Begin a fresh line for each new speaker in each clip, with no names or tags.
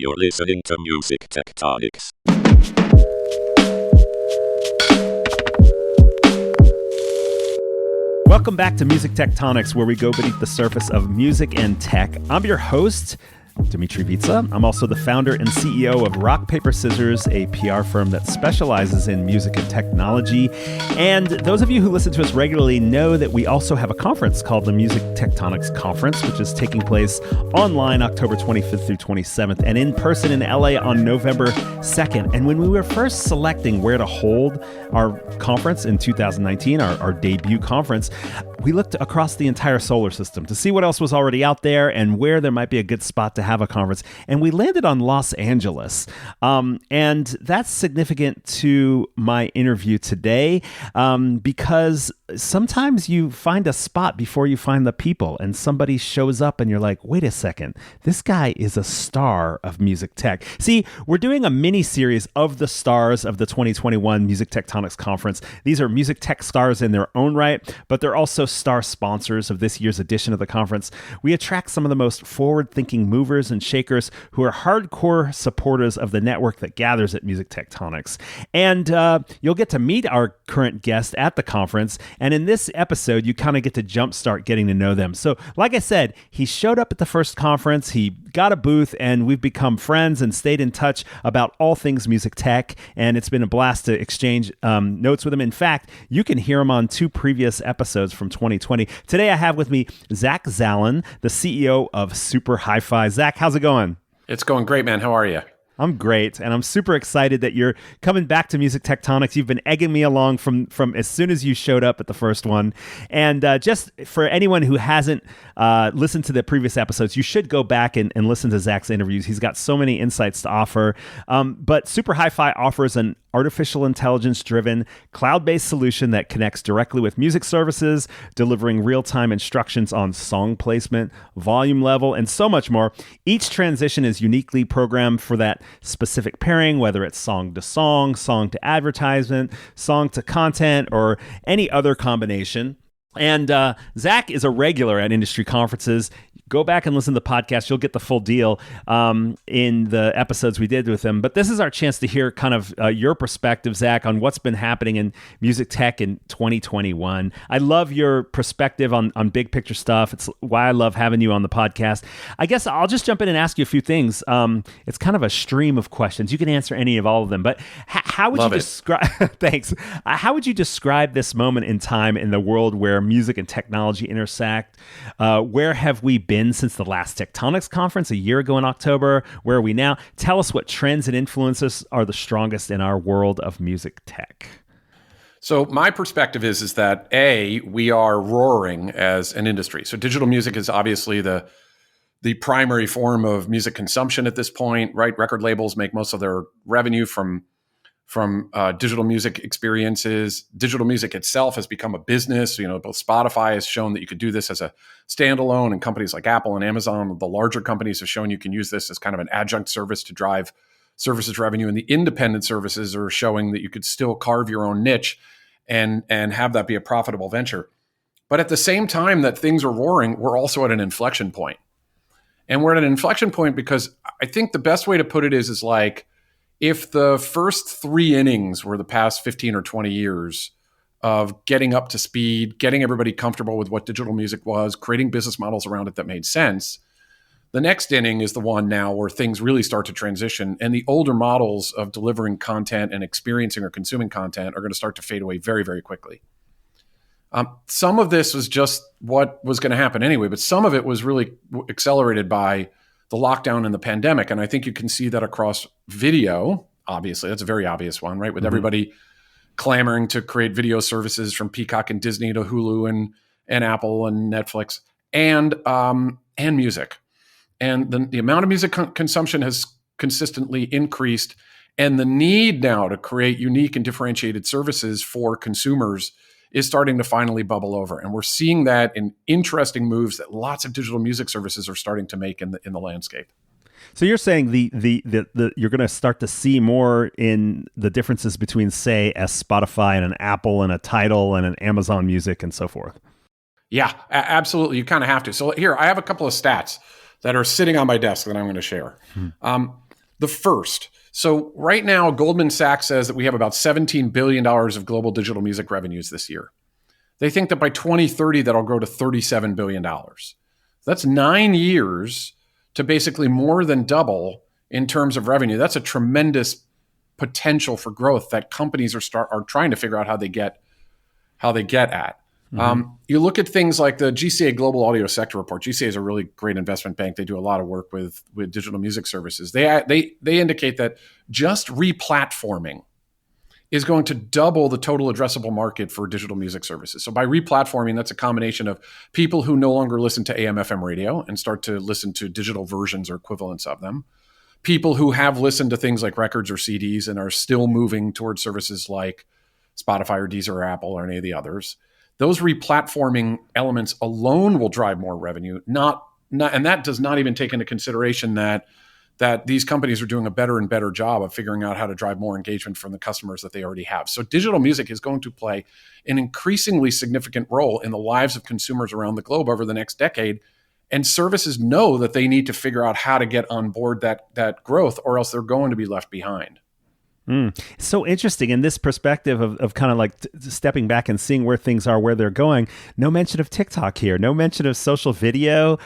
You're listening to Music Tectonics.
Welcome back to Music Tectonics, where we go beneath the surface of music and tech. I'm your host, Dimitri Vitsa. I'm also the founder and CEO of Rock, Paper, Scissors, a PR firm that specializes in music and technology. And those of you who listen to us regularly know that we also have a conference called the Music Tectonics Conference, which is taking place online October 25th through 27th and in person in LA on November 2nd. And when we were first selecting where to hold our conference in 2019, our debut conference, we looked across the entire solar system to see what else was already out there and where there might be a good spot to have a conference. And we landed on Los Angeles. And that's significant to my interview today because sometimes you find a spot before you find the people, and somebody shows up and you're like, wait a second, this guy is a star of music tech. See, we're doing a mini series of the stars of the 2021 Music Tectonics Conference. These are music tech stars in their own right, but they're also star sponsors of this year's edition of the conference. We attract some of the most forward-thinking movers and shakers who are hardcore supporters of the network that gathers at Music Tectonics. And you'll get to meet our current guest at the conference. And in this episode, you kind of get to jumpstart getting to know them. So like I said, he showed up at the first conference, he got a booth, and we've become friends and stayed in touch about all things music tech. And it's been a blast to exchange notes with him. In fact, you can hear him on two previous episodes from 2020. Today, I have with me Zach Zallen, the CEO of Super HiFi. Zach, how's it going?
It's going great, man. How are you?
I'm great, and I'm super excited that you're coming back to Music Tectonics. You've been egging me along from as soon as you showed up at the first one. And just for anyone who hasn't listened to the previous episodes, you should go back and listen to Zach's interviews. He's got so many insights to offer. But Super HiFi offers an artificial intelligence-driven, cloud-based solution that connects directly with music services, delivering real-time instructions on song placement, volume level, and so much more. Each transition is uniquely programmed for that specific pairing, whether it's song to advertisement, song to content, or any other combination. And Zach is a regular at industry conferences. Go back and listen to the podcast. You'll get the full deal in the episodes we did with him. But this is our chance to hear kind of your perspective, Zach, on what's been happening in music tech in 2021. I love your perspective on big picture stuff. It's why I love having you on the podcast. I guess I'll just jump in and ask you a few things. It's kind of a stream of questions. You can answer any of all of them. But how would you describe? Thanks. How would you describe this moment in time in the world where music and technology intersect? Where have we been since the last Tectonics conference a year ago in October? Where are we now? Tell us what trends and influences are the strongest in our world of music tech.
So my perspective is that we are roaring as an industry. So digital music is obviously the primary form of music consumption at this point, right? Record labels make most of their revenue from digital music experiences. Digital music itself has become a business. Both Spotify has shown that you could do this as a standalone, and companies like Apple and Amazon, the larger companies, have shown you can use this as kind of an adjunct service to drive services revenue. And the independent services are showing that you could still carve your own niche and have that be a profitable venture. But at the same time that things are roaring, we're also at an inflection point. And we're at an inflection point because I think the best way to put it is like, if the first three innings were the past 15 or 20 years of getting up to speed, getting everybody comfortable with what digital music was, creating business models around it that made sense, the next inning is the one now where things really start to transition, and the older models of delivering content and experiencing or consuming content are going to start to fade away very, very quickly. Some of this was just what was going to happen anyway, but some of it was really accelerated by the lockdown and the pandemic. And I think you can see that across video. Obviously, that's a very obvious one, right? With everybody clamoring to create video services from Peacock and Disney to Hulu and Apple and Netflix and music. And the amount of music consumption has consistently increased. And the need now to create unique and differentiated services for consumers is starting to finally bubble over. And we're seeing that in interesting moves that lots of digital music services are starting to make in the landscape.
So you're saying the you're going to start to see more in the differences between, say, a Spotify and an Apple and a Tidal and an Amazon Music and so forth.
Yeah, absolutely. You kind of have to. So here, I have a couple of stats that are sitting on my desk that I'm going to share. The first. So right now, Goldman Sachs says that we have about $17 billion of global digital music revenues this year. They think that by 2030, that'll grow to $37 billion. That's 9 years to basically more than double in terms of revenue. That's a tremendous potential for growth that companies are trying to figure out how they get at. You look at things like the GCA Global Audio Sector Report. GCA is a really great investment bank. They do a lot of work with digital music services. They indicate that just replatforming is going to double the total addressable market for digital music services. So by replatforming, that's a combination of people who no longer listen to AM/FM radio and start to listen to digital versions or equivalents of them. People who have listened to things like records or CDs and are still moving towards services like Spotify or Deezer or Apple or any of the others. Those replatforming elements alone will drive more revenue. And that does not even take into consideration that these companies are doing a better and better job of figuring out how to drive more engagement from the customers that they already have. So digital music is going to play an increasingly significant role in the lives of consumers around the globe over the next decade. And services know that they need to figure out how to get on board that growth, or else they're going to be left behind.
So interesting in this perspective of kind of like stepping back and seeing where things are, where they're going. No mention of TikTok here. No mention of social video,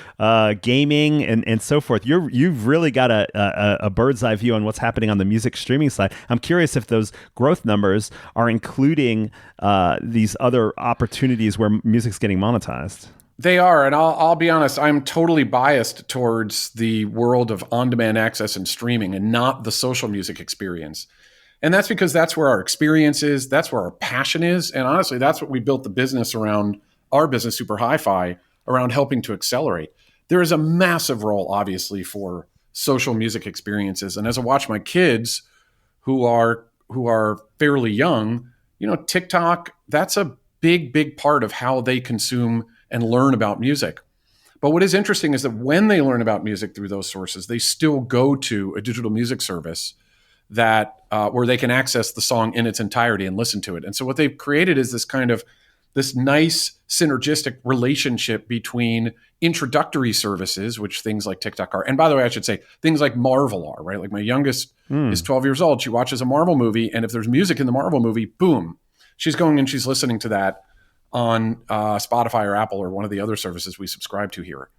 gaming, and so forth. You've really got a bird's eye view on what's happening on the music streaming side. I'm curious if those growth numbers are including these other opportunities where music's getting monetized.
They are, and I'll be honest, I'm totally biased towards the world of on-demand access and streaming and not the social music experience. And that's because that's where our experience is, that's where our passion is, and honestly, that's what we built the business around, our business, Super HiFi, around helping to accelerate. There is a massive role, obviously, for social music experiences, and as I watch my kids who are fairly young, TikTok, that's a big part of how they consume and learn about music. But what is interesting is that when they learn about music through those sources, they still go to a digital music service that where they can access the song in its entirety and listen to it. And so what they've created is this nice synergistic relationship between introductory services, which things like TikTok are. And by the way, I should say things like Marvel are, right? Like my youngest is 12 years old. She watches a Marvel movie. And if there's music in the Marvel movie, boom, she's going and she's listening to that on Spotify or Apple or one of the other services we subscribe to here.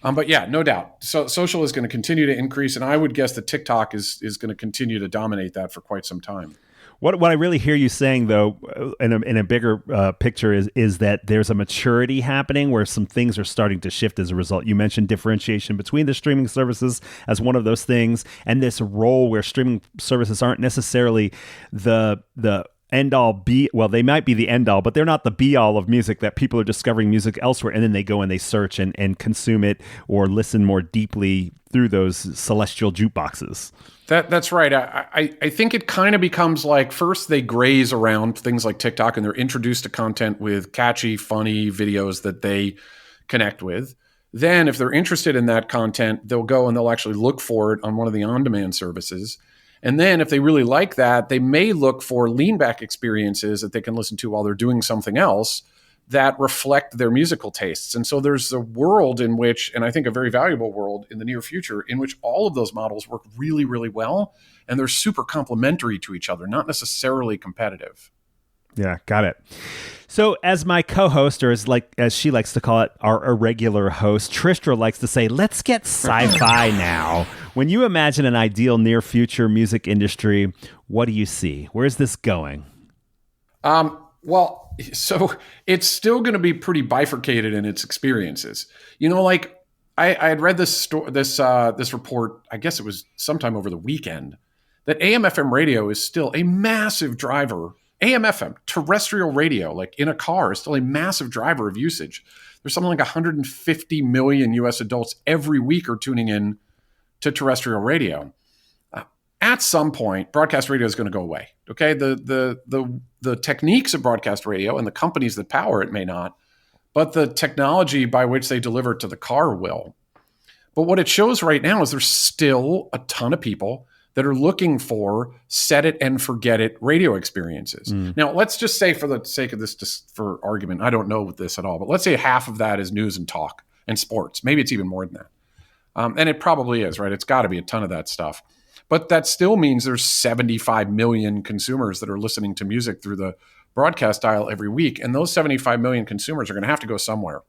But yeah, no doubt. So social is going to continue to increase. And I would guess that TikTok is going to continue to dominate that for quite some time.
What I really hear you saying, though, in a bigger picture is that there's a maturity happening where some things are starting to shift as a result. You mentioned differentiation between the streaming services as one of those things, and this role where streaming services aren't necessarily the end all they might be the end all, but they're not the be all of music, that people are discovering music elsewhere and then they go and they search and consume it or listen more deeply through those celestial jukeboxes.
That's right. I think it kind of becomes like, first they graze around things like TikTok and they're introduced to content with catchy, funny videos that they connect with. Then if they're interested in that content, they'll go and they'll actually look for it on one of the on-demand services. And then if they really like that, they may look for lean-back experiences that they can listen to while they're doing something else that reflect their musical tastes. And so there's a world in which, and I think a very valuable world in the near future, in which all of those models work really, really well, and they're super complementary to each other, not necessarily competitive.
Yeah, got it. So as my co-host, or as she likes to call it, our irregular host, Tristra likes to say, let's get sci-fi now. When you imagine an ideal near future music industry, what do you see? Where's this going?
Well, so it's still going to be pretty bifurcated in its experiences. Like I had read this report, I guess it was sometime over the weekend, that AM/FM radio is still a massive driver. AM/FM, terrestrial radio, like in a car, is still a massive driver of usage. There's something like 150 million US adults every week are tuning in to terrestrial radio. At some point, broadcast radio is going to go away. Okay, the techniques of broadcast radio and the companies that power it may not, but the technology by which they deliver it to the car will. But what it shows right now is there's still a ton of people that are looking for set it and forget it radio experiences. Now, let's just say, for the sake of this, just for argument, I don't know this at all, but let's say half of that is news and talk and sports. Maybe it's even more than that. And it probably is, right? It's got to be a ton of that stuff. But that still means there's 75 million consumers that are listening to music through the broadcast dial every week. And those 75 million consumers are going to have to go somewhere.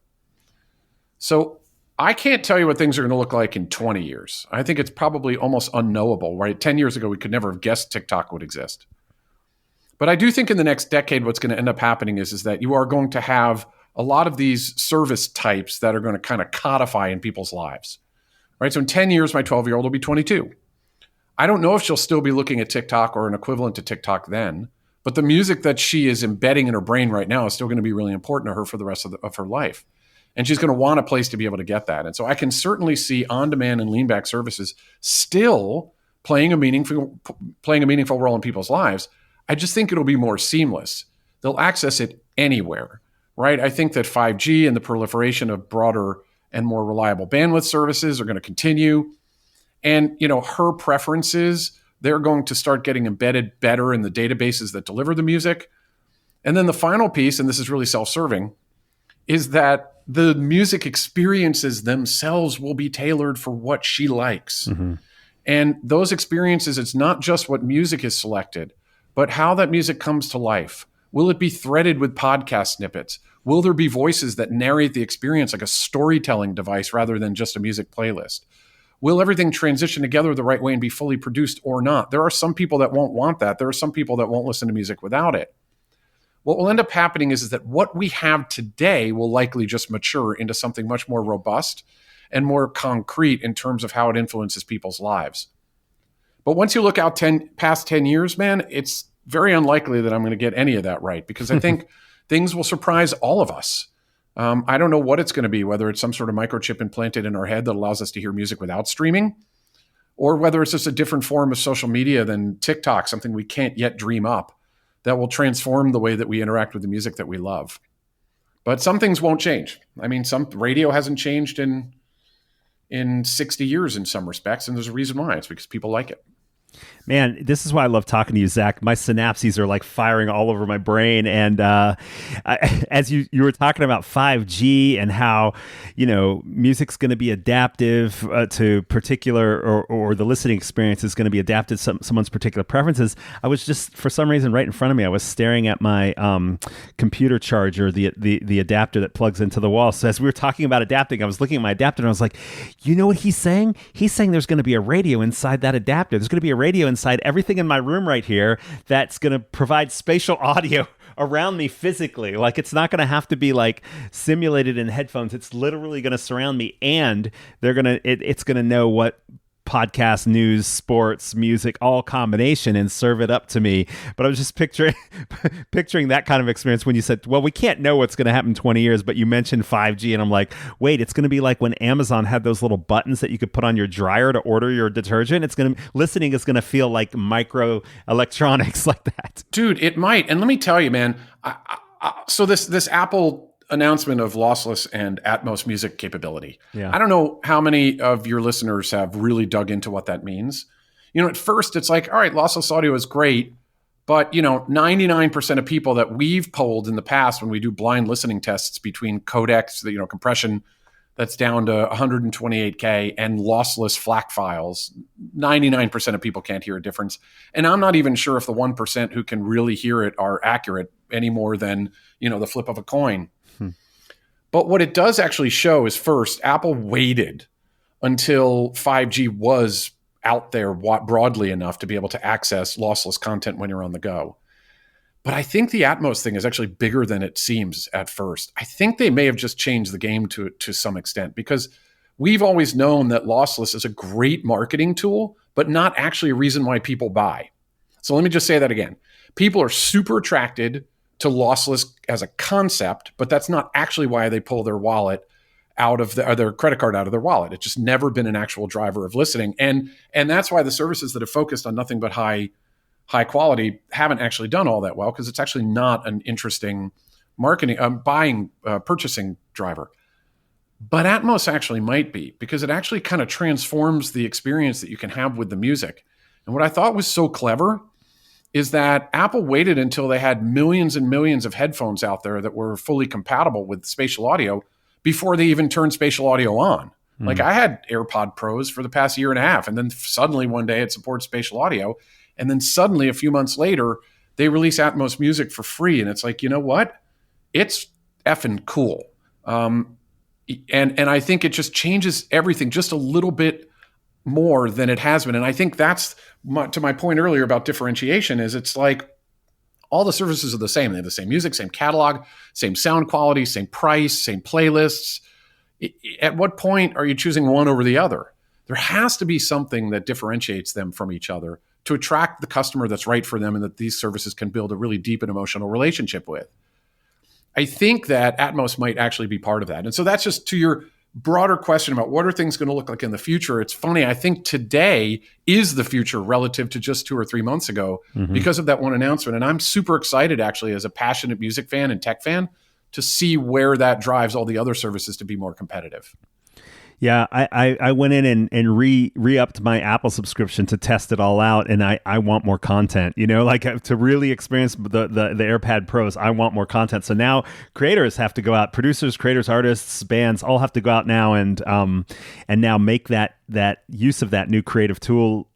So I can't tell you what things are going to look like in 20 years. I think it's probably almost unknowable, right? 10 years ago, we could never have guessed TikTok would exist. But I do think in the next decade, what's going to end up happening is that you are going to have a lot of these service types that are going to kind of codify in people's lives, right? So in 10 years, my 12-year-old will be 22. I don't know if she'll still be looking at TikTok or an equivalent to TikTok then, but the music that she is embedding in her brain right now is still going to be really important to her for the rest of her life. And she's going to want a place to be able to get that. And so I can certainly see on-demand and lean-back services still playing a meaningful role in people's lives. I just think it'll be more seamless. They'll access it anywhere, right? I think that 5G and the proliferation of broader and more reliable bandwidth services are going to continue. And, her preferences, they're going to start getting embedded better in the databases that deliver the music. And then the final piece, and this is really self-serving, is that the music experiences themselves will be tailored for what she likes. Mm-hmm. And those experiences, it's not just what music is selected, but how that music comes to life. Will it be threaded with podcast snippets? Will there be voices that narrate the experience like a storytelling device rather than just a music playlist? Will everything transition together the right way and be fully produced or not? There are some people that won't want that. There are some people that won't listen to music without it. What will end up happening is that what we have today will likely just mature into something much more robust and more concrete in terms of how it influences people's lives. But once you look out past 10 years, man, it's very unlikely that I'm going to get any of that right, because I think things will surprise all of us. I don't know what it's going to be, whether it's some sort of microchip implanted in our head that allows us to hear music without streaming, or whether it's just a different form of social media than TikTok, something we can't yet dream up, that will transform the way that we interact with the music that we love. But some things won't change. I mean, some radio hasn't changed in 60 years in some respects, and there's a reason why. It's because people like it.
Man, this is why I love talking to you, Zach. My synapses are like firing all over my brain. And as you were talking about 5G and how, music's going to be adaptive to particular, or the listening experience is going to be adapted to someone's particular preferences. I was just, for some reason, right in front of me, I was staring at my computer charger, the adapter that plugs into the wall. So as we were talking about adapting, I was looking at my adapter and I was like, you know what he's saying? He's saying there's going to be a radio inside that adapter. There's going to be a radio inside everything in my room right here that's going to provide spatial audio around me physically. Like, it's not going to have to be like simulated in headphones. It's literally going to surround me, and it's going to know what podcast, news, sports, music, all combination, and serve it up to me. But I was just picturing that kind of experience when you said, well, we can't know what's going to happen in 20 years, but you mentioned 5G, and I'm like, wait, it's going to be like when Amazon had those little buttons that you could put on your dryer to order your detergent. Listening is going to feel like micro electronics like that.
Dude, it might. And let me tell you, man, so this Apple announcement of lossless and Atmos music capability. Yeah. I don't know how many of your listeners have really dug into what that means. At first it's like, all right, lossless audio is great, but 99% of people that we've polled in the past when we do blind listening tests between codecs, the compression that's down to 128K, and lossless FLAC files, 99% of people can't hear a difference. And I'm not even sure if the 1% who can really hear it are accurate any more than, the flip of a coin. But what it does actually show is, first, Apple waited until 5G was out there broadly enough to be able to access lossless content when you're on the go. But I think the Atmos thing is actually bigger than it seems at first. I think they may have just changed the game to some extent, because we've always known that lossless is a great marketing tool, but not actually a reason why people buy. So let me just say that again. People are super attracted to lossless as a concept, but that's not actually why they pull their wallet out of their credit card out of their wallet. It's just never been an actual driver of listening. And that's why the services that have focused on nothing but high quality haven't actually done all that well, because it's actually not an interesting marketing, purchasing driver. But Atmos actually might be, because it actually kind of transforms the experience that you can have with the music. And what I thought was so clever is that Apple waited until they had millions and millions of headphones out there that were fully compatible with spatial audio before they even turned spatial audio on. Like I had AirPod Pros for the past year and a half, and then suddenly one day it supports spatial audio, and then suddenly a few months later they release Atmos music for free, and it's like, you know what? It's effing cool. And I think it just changes everything just a little bit more than it has been. And I think that's to my point earlier about differentiation is it's like all the services are the same. They have the same music, same catalog, same sound quality, same price, same playlists. At what point are you choosing one over the other? There has to be something that differentiates them from each other to attract the customer that's right for them and that these services can build a really deep and emotional relationship with. I think that Atmos might actually be part of that. And so that's just to your broader question about what are things going to look like in the future. It's funny. I think today is the future relative to just 2 or 3 months ago because of that one announcement. And I'm super excited actually as a passionate music fan and tech fan to see where that drives all the other services to be more competitive.
Yeah, I went in and re-upped my Apple subscription to test it all out, and I want more content, like to really experience the AirPad Pros, I want more content. So now creators have to go out, producers, creators, artists, bands all have to go out now and now make that use of that new creative tool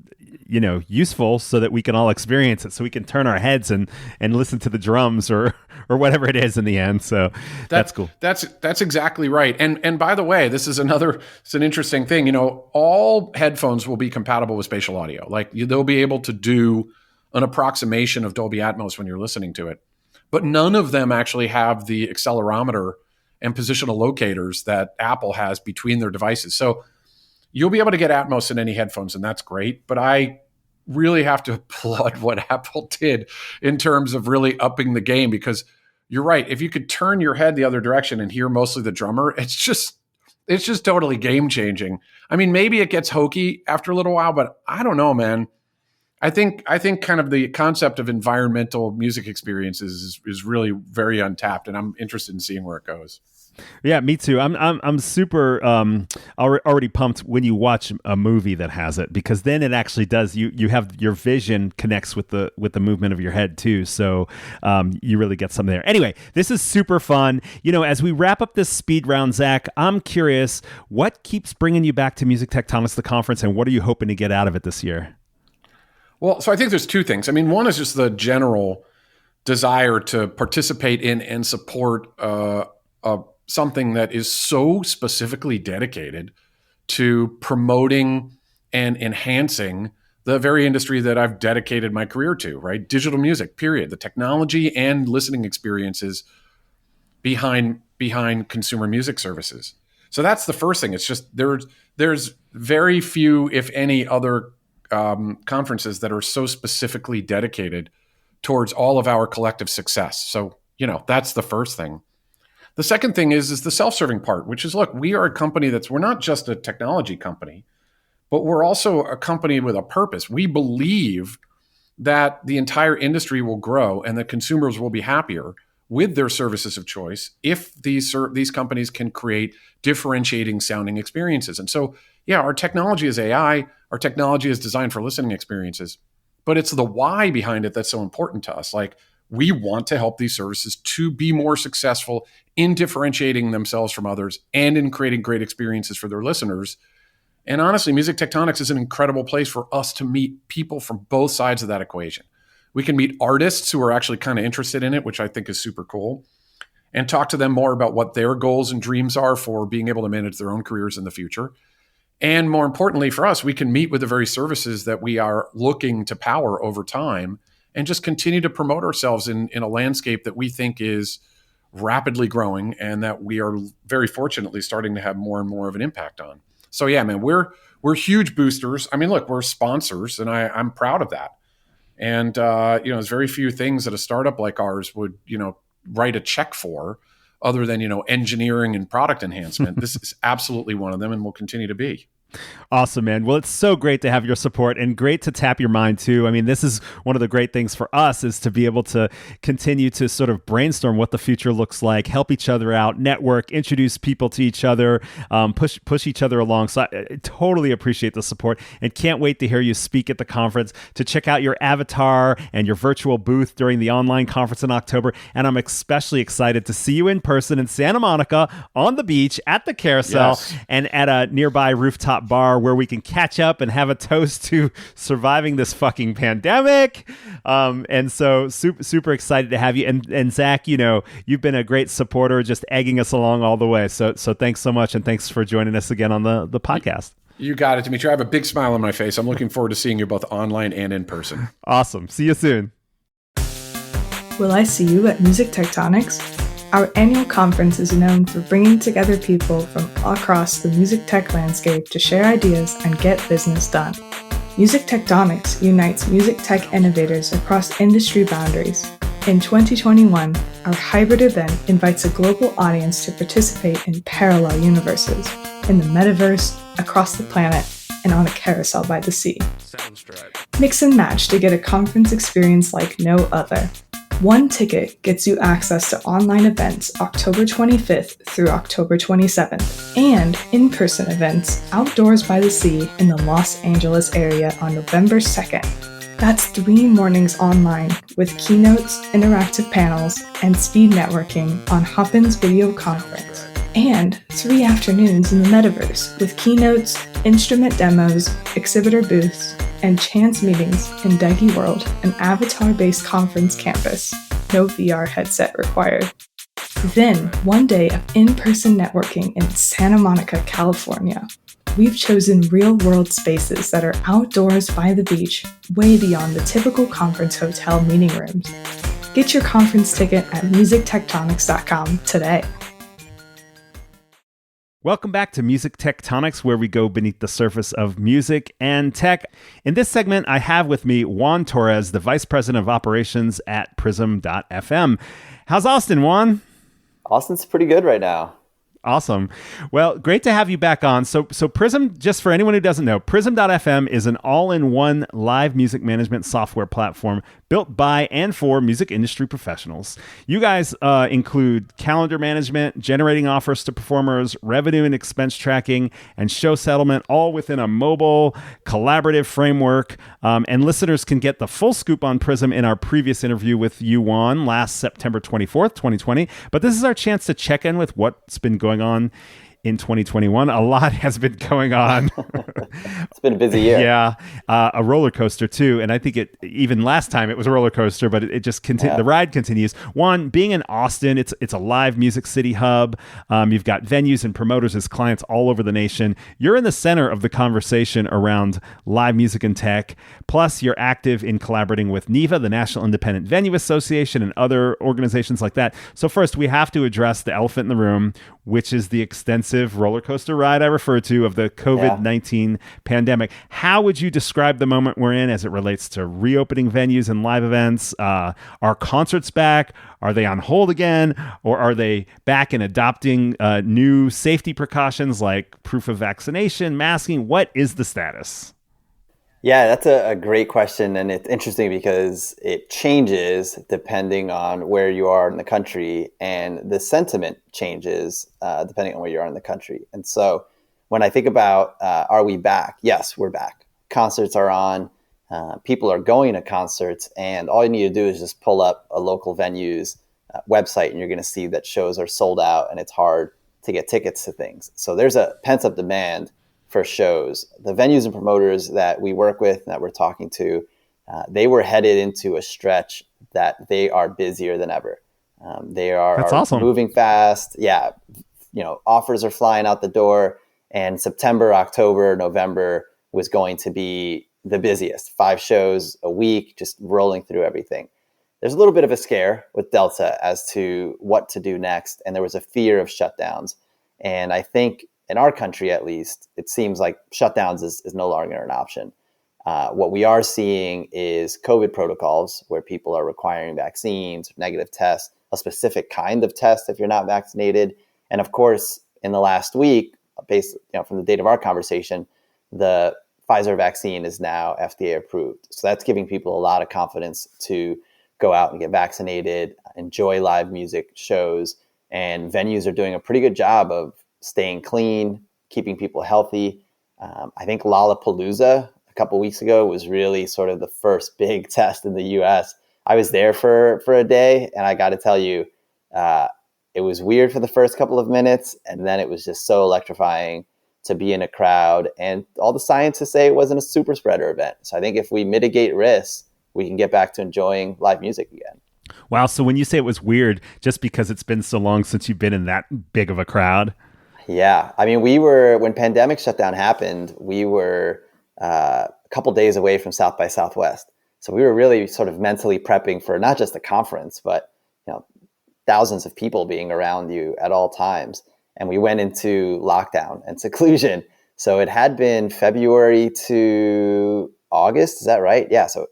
useful so that we can all experience it, so we can turn our heads and listen to the drums or whatever it is in the end. So that's cool.
That's exactly right. And by the way, it's an interesting thing. All headphones will be compatible with spatial audio. Like they'll be able to do an approximation of Dolby Atmos when you're listening to it, but none of them actually have the accelerometer and positional locators that Apple has between their devices. So you'll be able to get Atmos in any headphones, and that's great. But I really have to applaud what Apple did in terms of really upping the game, because you're right. If you could turn your head the other direction and hear mostly the drummer, it's just totally game changing. I mean, maybe it gets hokey after a little while, but I don't know, man. I think kind of the concept of environmental music experiences is really very untapped, and I'm interested in seeing where it goes.
Yeah, me too. I'm super already pumped when you watch a movie that has it, because then it actually does. You have your vision connects with the movement of your head too. So you really get something there. Anyway, this is super fun. As we wrap up this speed round, Zach, I'm curious, what keeps bringing you back to Music Tectonics, the conference, and what are you hoping to get out of it this year?
Well, so I think there's two things. I mean, one is just the general desire to participate in and support something that is so specifically dedicated to promoting and enhancing the very industry that I've dedicated my career to, right? Digital music, period. The technology and listening experiences behind consumer music services. So that's the first thing. It's just there's very few, if any, other conferences that are so specifically dedicated towards all of our collective success. So, that's the first thing. The second thing is the self-serving part, which is, look, we are a company we're not just a technology company, but we're also a company with a purpose. We believe that the entire industry will grow and that consumers will be happier with their services of choice if these companies can create differentiating sounding experiences. And so, yeah, our technology is AI, our technology is designed for listening experiences, but it's the why behind it that's so important to us. Like, we want to help these services to be more successful in differentiating themselves from others and in creating great experiences for their listeners. And honestly, Music Tectonics is an incredible place for us to meet people from both sides of that equation. We can meet artists who are actually kind of interested in it, which I think is super cool, and talk to them more about what their goals and dreams are for being able to manage their own careers in the future. And more importantly for us, we can meet with the very services that we are looking to power over time and just continue to promote ourselves in a landscape that we think is rapidly growing and that we are very fortunately starting to have more and more of an impact on. So yeah, man, we're huge boosters. I mean, look, we're sponsors, and I'm proud of that. And there's very few things that a startup like ours would write a check for, other than engineering and product enhancement. This is absolutely one of them, and will continue to be.
Awesome, man. Well, it's so great to have your support and great to tap your mind too. I mean, this is one of the great things for us is to be able to continue to sort of brainstorm what the future looks like, help each other out, network, introduce people to each other, push each other along. So I totally appreciate the support and can't wait to hear you speak at the conference, to check out your avatar and your virtual booth during the online conference in October. And I'm especially excited to see you in person in Santa Monica on the beach at the Carousel and at a nearby rooftop bar where we can catch up and have a toast to surviving this fucking pandemic. And so super excited to have you. And Zach, you know, you've been a great supporter, just egging us along all the way. So thanks so much. And thanks for joining us again on the podcast.
You got it, Dimitri. I have a big smile on my face. I'm looking forward to seeing you both online and in person.
Awesome. See you soon.
Will I see you at Music Tectonics? Our annual conference is known for bringing together people from across the music tech landscape to share ideas and get business done. Music Tectonics unites music tech innovators across industry boundaries. In 2021, our hybrid event invites a global audience to participate in parallel universes, in the metaverse, across the planet, and on a carousel by the sea. Mix and match to get a conference experience like no other. One ticket gets you access to online events October 25th through October 27th, and in-person events outdoors by the sea in the Los Angeles area on November 2nd. That's 3 mornings online with keynotes, interactive panels, and speed networking on Hopin's video conference. And 3 afternoons in the metaverse with keynotes, instrument demos, exhibitor booths, and chance meetings in Deggy World, an avatar-based conference campus. No VR headset required. Then, 1 day of in-person networking in Santa Monica, California. We've chosen real-world spaces that are outdoors by the beach, way beyond the typical conference hotel meeting rooms. Get your conference ticket at musictectonics.com today.
Welcome back to Music Tectonics, where we go beneath the surface of music and tech. In this segment, I have with me Juan Torres, the Vice President of Operations at Prism.fm. How's Austin, Juan?
Austin's pretty good right now.
Awesome. Well, great to have you back on. So Prism, just for anyone who doesn't know, Prism.fm is an all-in-one live music management software platform built by and for music industry professionals. You guys include calendar management, generating offers to performers, revenue and expense tracking, and show settlement, all within a mobile, collaborative framework. And listeners can get the full scoop on Prism in our previous interview with you, Juan, last September 24th, 2020. But this is our chance to check in with what's been going on in 2021. A lot has been going on.
It's been a busy year.
Yeah, a roller coaster too. And I think even last time it was a roller coaster, but it just the ride continues. One, being in Austin, it's a live music city hub. You've got venues and promoters as clients all over the nation. You're in the center of the conversation around live music and tech. Plus, you're active in collaborating with NIVA, the National Independent Venue Association, and other organizations like that. So first, we have to address the elephant in the room, which is the extensive roller coaster ride I refer to of the COVID-19 pandemic. How would you describe the moment we're in as it relates to reopening venues and live events? Are concerts back? Are they on hold again? Or are they back and adopting new safety precautions like proof of vaccination, masking? What is the status?
Yeah, that's a great question. And it's interesting because it changes depending on where you are in the country, and the sentiment changes depending on where you are in the country. And so when I think about, are we back? Yes, we're back. Concerts are on. People are going to concerts, and all you need to do is just pull up a local venue's website, and you're going to see that shows are sold out and it's hard to get tickets to things. So there's a pent-up demand for shows. The venues and promoters that we work with, that we're talking to, they were headed into a stretch that they are busier than ever. They are
awesome.
Moving fast. Yeah, offers are flying out the door, and September, October, November was going to be the busiest. 5 shows a week, just rolling through everything. There's a little bit of a scare with Delta as to what to do next, and there was a fear of shutdowns. And I think in our country, at least, it seems like shutdowns is no longer an option. What we are seeing is COVID protocols where people are requiring vaccines, negative tests, a specific kind of test if you're not vaccinated. And of course, in the last week, based from the date of our conversation, the Pfizer vaccine is now FDA approved. So that's giving people a lot of confidence to go out and get vaccinated, enjoy live music shows, and venues are doing a pretty good job of staying clean, keeping people healthy. I think Lollapalooza a couple weeks ago was really sort of the first big test in the US. I was there for a day, and I got to tell you, it was weird for the first couple of minutes, and then it was just so electrifying to be in a crowd. And all the scientists say it wasn't a super spreader event. So I think if we mitigate risks, we can get back to enjoying live music again.
Wow. So when you say it was weird, just because it's been so long since you've been in that big of a crowd?
Yeah. I mean, when pandemic shutdown happened, we were a couple days away from South by Southwest. So we were really sort of mentally prepping for not just the conference, but thousands of people being around you at all times. And we went into lockdown and seclusion. So it had been February to August. Is that right? Yeah. So,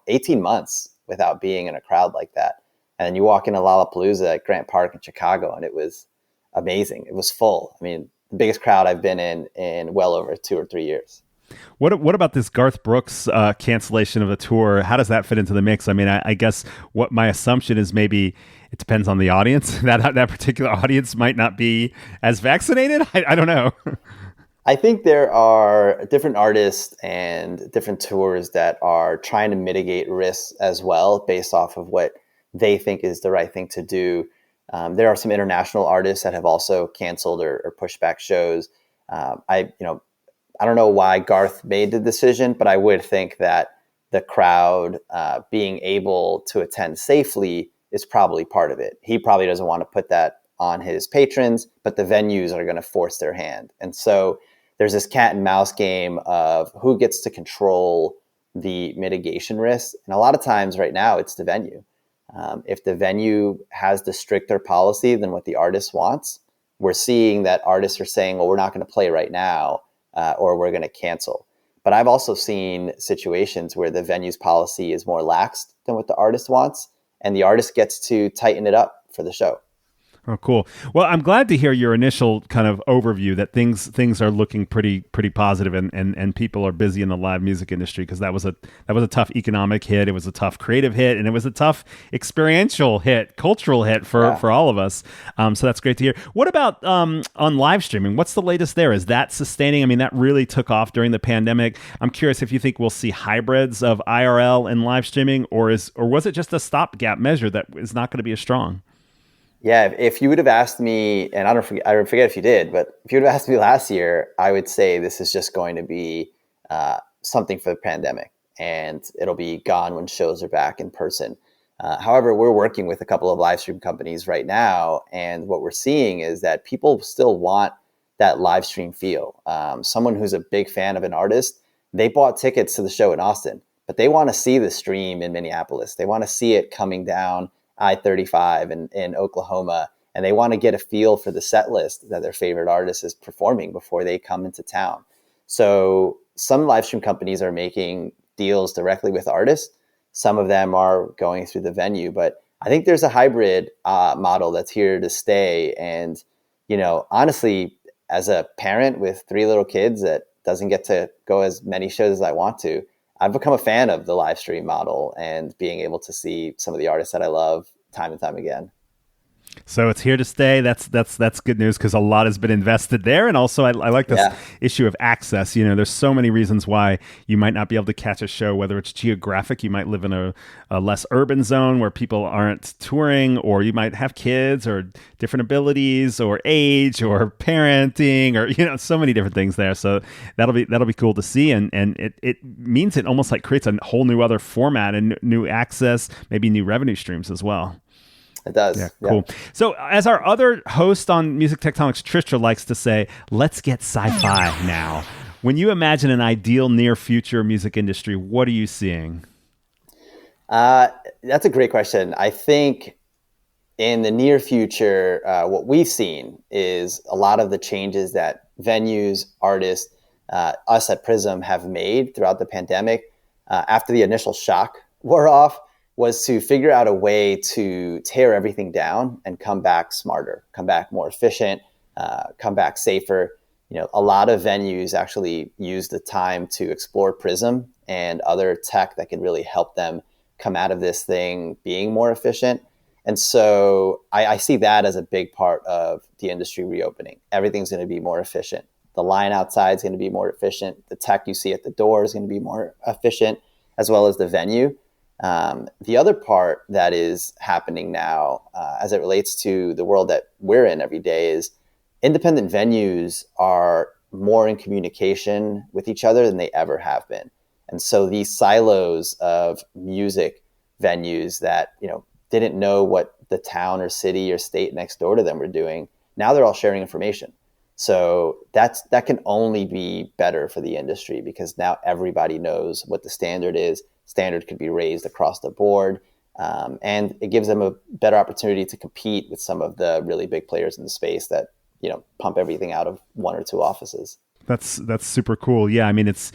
18 months without being in a crowd like that. And then you walk into Lollapalooza at Grant Park in Chicago, and it was amazing. It was full. I mean, the biggest crowd I've been in well over 2 or 3 years.
What about this Garth Brooks cancellation of a tour? How does that fit into the mix? I mean, I guess what my assumption is, maybe it depends on the audience. That particular audience might not be as vaccinated. I don't know.
I think there are different artists and different tours that are trying to mitigate risks as well, based off of what they think is the right thing to do. There are some international artists that have also canceled or pushed back shows. I don't know why Garth made the decision, but I would think that the crowd being able to attend safely is probably part of it. He probably doesn't want to put that on his patrons, but the venues are going to force their hand. And so there's this cat and mouse game of who gets to control the mitigation risks. And a lot of times right now, it's the venue. If the venue has the stricter policy than what the artist wants, we're seeing that artists are saying, well, we're not going to play right now, or we're going to cancel. But I've also seen situations where the venue's policy is more lax than what the artist wants, and the artist gets to tighten it up for the show.
Oh, cool. Well, I'm glad to hear your initial kind of overview that things are looking pretty positive, and people are busy in the live music industry, because that was a tough economic hit. It was a tough creative hit, and it was a tough experiential hit, cultural hit for all of us. So that's great to hear. What about on live streaming? What's the latest there? Is that sustaining? I mean, that really took off during the pandemic. I'm curious if you think we'll see hybrids of IRL and live streaming, or was it just a stopgap measure that is not going to be as strong?
Yeah, if you would have asked me, and I forget if you did, but if you would have asked me last year, I would say this is just going to be something for the pandemic, and it'll be gone when shows are back in person. However, we're working with a couple of live stream companies right now, and what we're seeing is that people still want that live stream feel. Someone who's a big fan of an artist, they bought tickets to the show in Austin, but they want to see the stream in Minneapolis. They want to see it coming down I-35 in Oklahoma, and they want to get a feel for the set list that their favorite artist is performing before they come into town. So some live stream companies are making deals directly with artists. Some of them are going through the venue, but I think there's a hybrid model that's here to stay. And, honestly, as a parent with 3 little kids that doesn't get to go as many shows as I want to, I've become a fan of the live stream model and being able to see some of the artists that I love time and time again.
So it's here to stay. That's good news, because a lot has been invested there. And also I like this issue of access. There's so many reasons why you might not be able to catch a show, whether it's geographic. You might live in a less urban zone where people aren't touring, or you might have kids or different abilities or age or parenting, or, so many different things there. So that'll be cool to see. And it means it almost like creates a whole new other format and new access, maybe new revenue streams as well.
It does.
Yeah, cool. Yeah. So as our other host on Music Tectonics, Trisha, likes to say, let's get sci-fi now. When you imagine an ideal near future music industry, what are you seeing?
That's a great question. I think in the near future, what we've seen is a lot of the changes that venues, artists, us at Prism have made throughout the pandemic after the initial shock wore off, was to figure out a way to tear everything down and come back smarter, come back more efficient, come back safer. a lot of venues actually use the time to explore Prism and other tech that could really help them come out of this thing being more efficient. And so I see that as a big part of the industry reopening. Everything's going to be more efficient. The line outside is going to be more efficient. The tech you see at the door is going to be more efficient, as well as the venue. The other part that is happening now, as it relates to the world that we're in every day, is independent venues are more in communication with each other than they ever have been. And so these silos of music venues that, didn't know what the town or city or state next door to them were doing, now they're all sharing information. So that can only be better for the industry, because now everybody knows what the standard is. Standard could be raised across the board. And it gives them a better opportunity to compete with some of the really big players in the space that, pump everything out of one or two offices.
That's super cool. Yeah, I mean, it's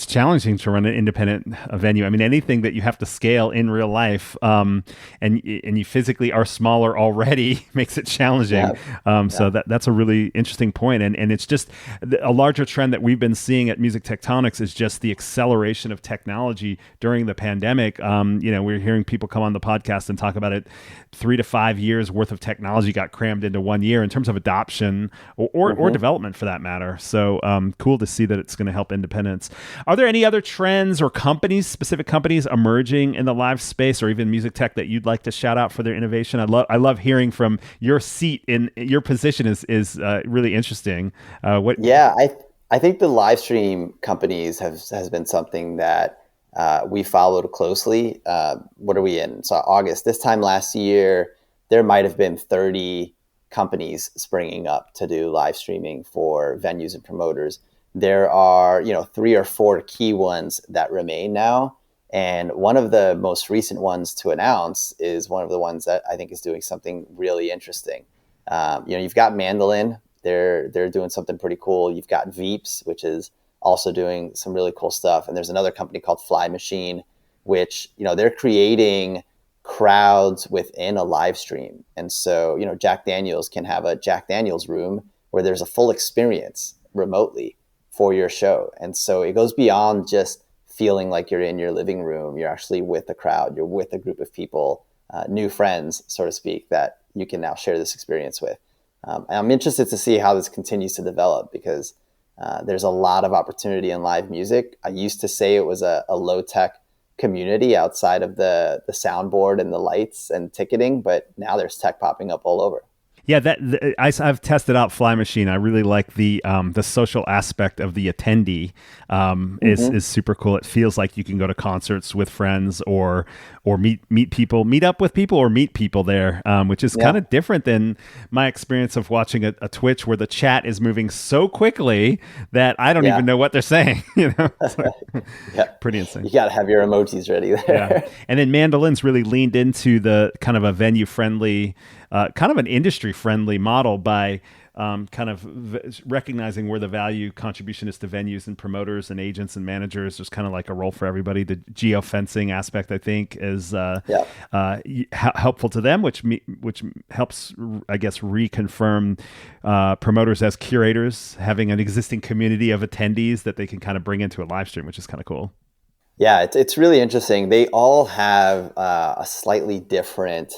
challenging to run an independent venue. I mean, anything that you have to scale in real life, and you physically are smaller already makes it challenging. So that's a really interesting point. And it's just a larger trend that we've been seeing at Music Tectonics is just the acceleration of technology during the pandemic. We're hearing people come on the podcast and talk about it. 3 to 5 years worth of technology got crammed into 1 year in terms of adoption or development, for that matter. So cool to see that it's going to help independents. Are there any other trends or specific companies emerging in the live space or even music tech that you'd like to shout out for their innovation? I love hearing from your seat in your position is really interesting.
I think the live stream companies has been something that we followed closely. What are we in? So August, this time last year, there might have been 30 companies springing up to do live streaming for venues and promoters. There are, 3 or 4 key ones that remain now. And one of the most recent ones to announce is one of the ones that I think is doing something really interesting. You've got Mandolin. They're doing something pretty cool. You've got Veeps, which is also doing some really cool stuff. And there's another company called Fly Machine, which, they're creating crowds within a live stream. And so, Jack Daniels can have a Jack Daniels room where there's a full experience remotely for your show. And so it goes beyond just feeling like you're in your living room. You're actually with a crowd. You're with a group of people, new friends, so to speak, that you can now share this experience with. And I'm interested to see how this continues to develop, because there's a lot of opportunity in live music. I used to say it was a low-tech community outside of the soundboard and the lights and ticketing, but now there's tech popping up all over.
Yeah, I've tested out Fly Machine. I really like the social aspect of the attendee. Is super cool. It feels like you can go to concerts with friends or meet up with people or meet people there, which is kind of different than my experience of watching a Twitch where the chat is moving so quickly that I don't even know what they're saying. Pretty insane.
You got to have your emojis ready there.
Yeah. And then Mandolin's really leaned into the kind of a venue friendly, kind of an industry friendly model by kind of recognizing where the value contribution is to venues and promoters and agents and managers. There's kind of like a role for everybody. The geofencing aspect, I think, is helpful to them, which helps, I guess, reconfirm promoters as curators, having an existing community of attendees that they can kind of bring into a live stream, which is kind of cool.
Yeah, it's really interesting. They all have a slightly different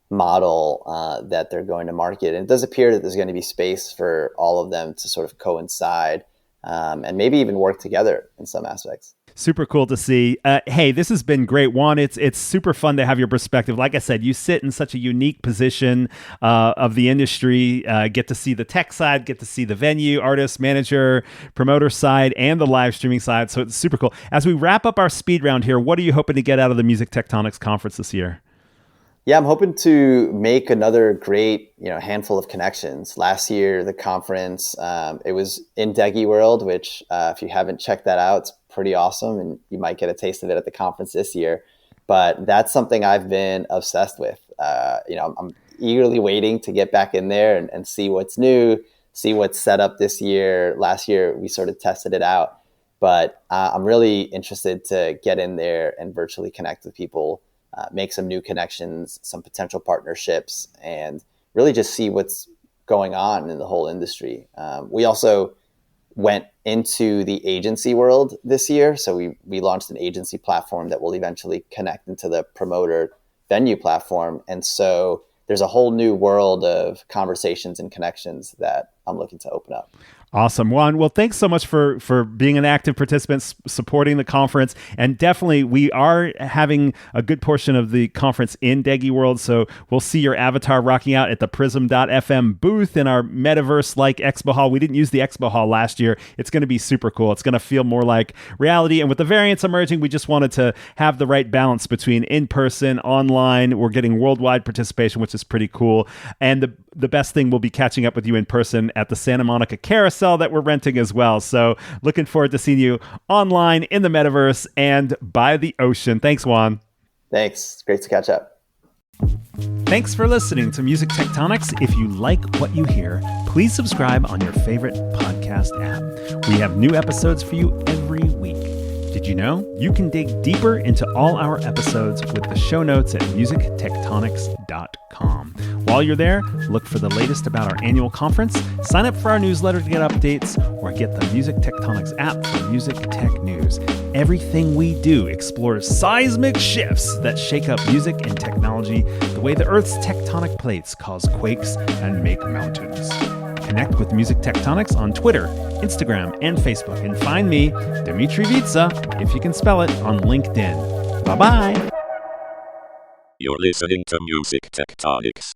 model that they're going to market. And it does appear that there's going to be space for all of them to sort of coincide and maybe even work together in some aspects.
Super cool to see. Hey, this has been great. Juan, it's super fun to have your perspective. Like I said, you sit in such a unique position of the industry, get to see the tech side, get to see the venue, artist, manager, promoter side, and the live streaming side. So it's super cool. As we wrap up our speed round here, what are you hoping to get out of the Music Tectonics conference this year?
Yeah, I'm hoping to make another great, handful of connections. Last year, the conference, it was in Degi World, which if you haven't checked that out, it's pretty awesome, and you might get a taste of it at the conference this year. But that's something I've been obsessed with. I'm eagerly waiting to get back in there and see what's new, see what's set up this year. Last year, we sort of tested it out. But I'm really interested to get in there and virtually connect with people, make some new connections, some potential partnerships, and really just see what's going on in the whole industry. We also went into the agency world this year. So we launched an agency platform that will eventually connect into the promoter venue platform. And so there's a whole new world of conversations and connections that I'm looking to open up.
Awesome, Juan. Well, thanks so much for being an active participant, supporting the conference. And definitely, we are having a good portion of the conference in Deggy World. So we'll see your avatar rocking out at the Prism.fm booth in our metaverse-like expo hall. We didn't use the expo hall last year. It's going to be super cool. It's going to feel more like reality. And with the variants emerging, we just wanted to have the right balance between in-person, online. We're getting worldwide participation, which is pretty cool. And the best thing, we'll be catching up with you in person at the Santa Monica Carousel that we're renting as well. So looking forward to seeing you online in the metaverse and by the ocean. Thanks, Juan.
Thanks. Great to catch up.
Thanks for listening to Music Tectonics. If you like what you hear, please subscribe on your favorite podcast app. We have new episodes for you every week. Did you know you can dig deeper into all our episodes with the show notes at musictectonics.com. While you're there, look for the latest about our annual conference, sign up for our newsletter to get updates, or get the Music Tectonics app for music tech news. Everything we do explores seismic shifts that shake up music and technology the way the Earth's tectonic plates cause quakes and make mountains. Connect with Music Tectonics on Twitter, Instagram, and Facebook, and find me, Dmitry Vitsa, if you can spell it, on LinkedIn. Bye-bye!
You're listening to Music Tectonics.